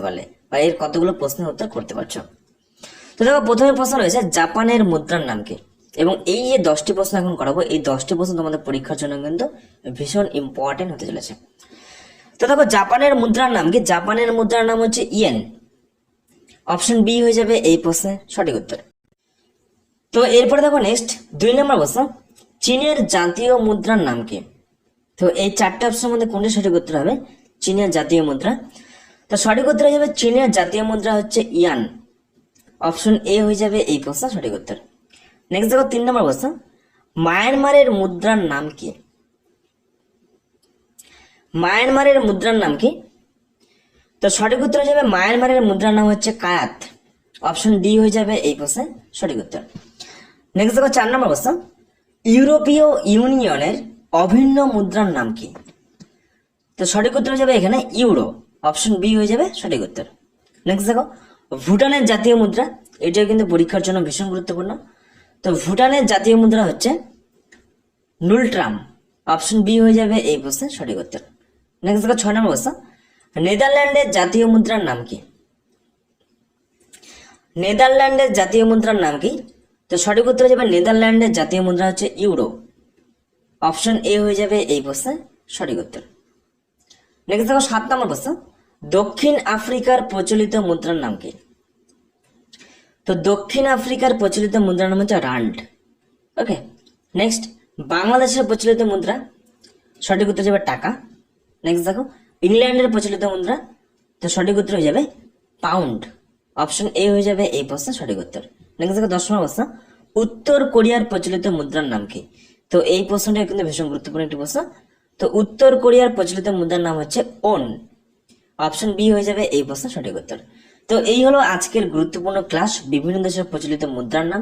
পারলে বা এর কতগুলো প্রশ্নের উত্তর করতে পারছো। তো দেখো প্রথমে প্রশ্ন রয়েছে জাপানের মুদ্রার নাম কি, এবং এই যে 10টি প্রশ্ন এখন করাবো এই 10টি প্রশ্ন তোমাদের পরীক্ষার জন্য কিন্তু ভীষণ ইম্পর্টেন্ট হতে চলেছে। তো দেখো জাপানের মুদ্রার নাম কি, জাপানের মুদ্রার নাম হচ্ছে ইয়েন। অপশন বি হয়ে যাবে এই প্রশ্নের সঠিক উত্তর। তো এরপরে দেখো নেক্সট 2 নম্বর প্রশ্ন, চীনের জাতীয় মুদ্রার নাম কি। তো এই 4টে অপশনের মধ্যে কোনটি সঠিক উত্তর হবে, চীনের জাতীয় মুদ্রা। তো সঠিক উত্তর হয়ে যাবে চীনের জাতীয় মুদ্রা হচ্ছে ইয়ান। অপশন এ হয়ে যাবে এই প্রশ্নের সঠিক উত্তর। নেক্সট দেখো 3 নম্বর প্রশ্ন, মায়ানমারের মুদ্রার নাম কি। মায়ানমারের মুদ্রার নাম কি। তো সঠিক উত্তর হয়ে যাবে মায়ানমারের মুদ্রার নাম হচ্ছে কায়াত। অপশন ডি হয়ে যাবে এই প্রশ্নের সঠিক উত্তর। নেক্সট দেখো 4 নম্বর প্রশ্ন, ইউরোপীয় ইউনিয়নের অভিন্ন মুদ্রার নাম কি। তো সঠিক উত্তর হয়ে যাবে এখানে ইউরো। অপশন বি হয়ে যাবে সঠিক উত্তর। নেক্সট দেখো ভুটানের জাতীয় মুদ্রা, এটাও কিন্তু পরীক্ষার জন্য ভীষণ গুরুত্বপূর্ণ। তো ভুটানের জাতীয় মুদ্রা হচ্ছে নুলট্রাম। অপশন বি হয়ে যাবে এই প্রশ্নের সঠিক উত্তর। নেক্সট দেখো 6 নম্বর প্রশ্ন, নেদারল্যান্ডের জাতীয় মুদ্রার নাম কি। নেদারল্যান্ডের জাতীয় মুদ্রার নাম কি। তো সঠিক উত্তর হয়ে যাবে নেদারল্যান্ডের জাতীয় মুদ্রা হচ্ছে ইউরো। অপশন এ হয়ে যাবে এই প্রশ্নের সঠিক উত্তর। নেক্সট দেখো 7 নম্বর প্রশ্ন, দক্ষিণ আফ্রিকার প্রচলিত মুদ্রার নাম কি। তো দক্ষিণ আফ্রিকার প্রচলিত মুদ্রার নাম হচ্ছে রান্ড। ওকে। নেক্সট বাংলাদেশের প্রচলিত মুদ্রা, সঠিক উত্তর যাবে টাকা। নেক্সট দেখো ইংল্যান্ডের প্রচলিত মুদ্রা, তো সঠিক উত্তর হয়ে যাবে পাউন্ড। অপশন এ হয়ে যাবে এই প্রশ্নের সঠিক উত্তর। নেক্সট দেখো 10 নম্বর প্রশ্ন, উত্তর কোরিয়ার প্রচলিত মুদ্রার নাম কি। তো এই প্রশ্নটা কিন্তু ভীষণ গুরুত্বপূর্ণ একটি প্রশ্ন। তো উত্তর কোরিয়ার প্রচলিত মুদ্রার নাম হচ্ছে ওন। অপশন বি হয়ে যাবে এই প্রশ্নের সঠিক উত্তর। তো এই হলো আজকের গুরুত্বপূর্ণ ক্লাস, বিভিন্ন দেশের প্রচলিত মুদ্রার নাম।